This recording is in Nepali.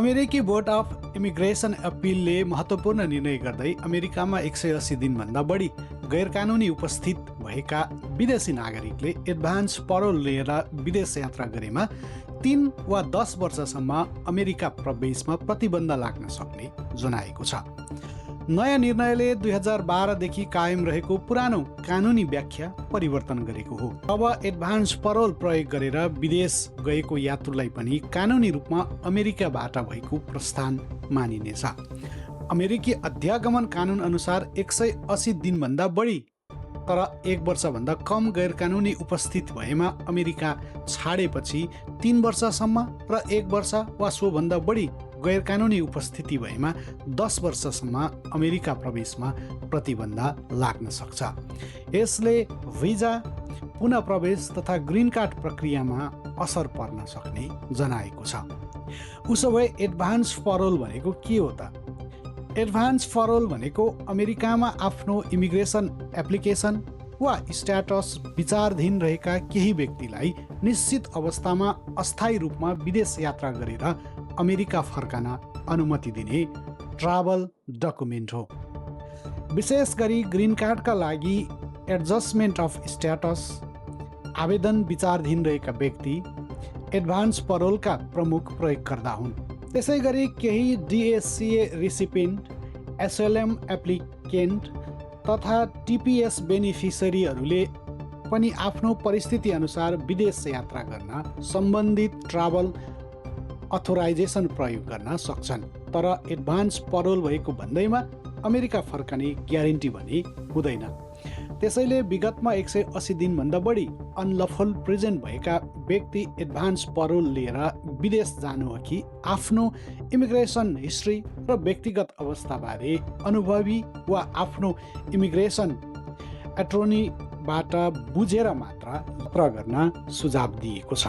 अमेरिकी बोर्ड अफ इमिग्रेसन अपिलले महत्त्वपूर्ण निर्णय गर्दै अमेरिकामा 180 दिनभन्दा बढी गैरकानुनी उपस्थित भएका विदेशी नागरिकले एडभान्स परोल लिएर विदेश यात्रा गरेमा 3 वा 10 वर्षसम्म अमेरिका प्रवेशमा प्रतिबन्ध लाग्न सक्ने जनाएको छ। नयाँ निर्णयले 2012 देखि कायम रहेको पुरानो कानुनी व्याख्या परिवर्तन गरेको हो। अब एडभान्स परोल प्रयोग गरेर विदेश गएको यात्रुलाई पनि कानुनी रूपमा अमेरिकाबाट भएको प्रस्थान मानिनेछ। अमेरिकी अध्यागमन कानुन अनुसार 180 दिनभन्दा बढी तर 1 वर्षभन्दा कम गैरकानुनी उपस्थित भएमा अमेरिका छाडेपछि 3 वर्षसम्म र 1 वर्ष वा सोभन्दा बढी गैरकानुनी उपस्थिति भएमा 10 वर्षसम्म अमेरिका प्रवेशमा प्रतिबन्ध लाग्न सक्छ। यसले भिजा, पुनः प्रवेश तथा ग्रीन कार्ड प्रक्रियामा असर पर्न सक्ने जनाएको छ। उसो भए एडभान्स परोल भनेको के हो त? एडभान्स परोल भनेको अमेरिकामा आफ्नो इमिग्रेसन एप्लिकेसन वा स्ट्याटस विचाराधीन रहेका केही व्यक्तिलाई निश्चित अवस्थामा अस्थायी रूपमा विदेश यात्रा गरेर अमेरिका फर्कन अनुमति दिने ट्राभल डकुमेन्ट हो। विशेष गरी ग्रीन कार्डका लागि एडजस्टमेन्ट अफ स्ट्याटस आवेदन विचाराधीन रहेका व्यक्ति एडभान्स परोलका प्रमुख प्रयोगकर्ता हुन्। त्यसै गरी केही डिएससिए रिसिपिएन्ट, एसएलएम एप्लिकेन्ट तथा टिपिएस बेनिफिसरीहरूले पनि आफ्नो परिस्थिति अनुसार विदेश यात्रा गर्न सम्बन्धित ट्राभल अथोराइजेसन प्रयोग गर्न सक्छन्। तर एडभान्स परोल भएको भन्दैमा अमेरिका फर्कने ग्यारेन्टी भने हुँदैन। त्यसैले विगतमा 180 दिनभन्दा बढी अनलफुल प्रेजेन्ट भएका व्यक्ति एडभान्स परोल लिएर विदेश जानुअघि आफ्नो इमिग्रेसन हिस्ट्री र व्यक्तिगत अवस्थाबारे अनुभवी वा आफ्नो इमिग्रेसन एटर्नीबाट बुझेर मात्र यात्रा गर्न सुझाव दिएको छ।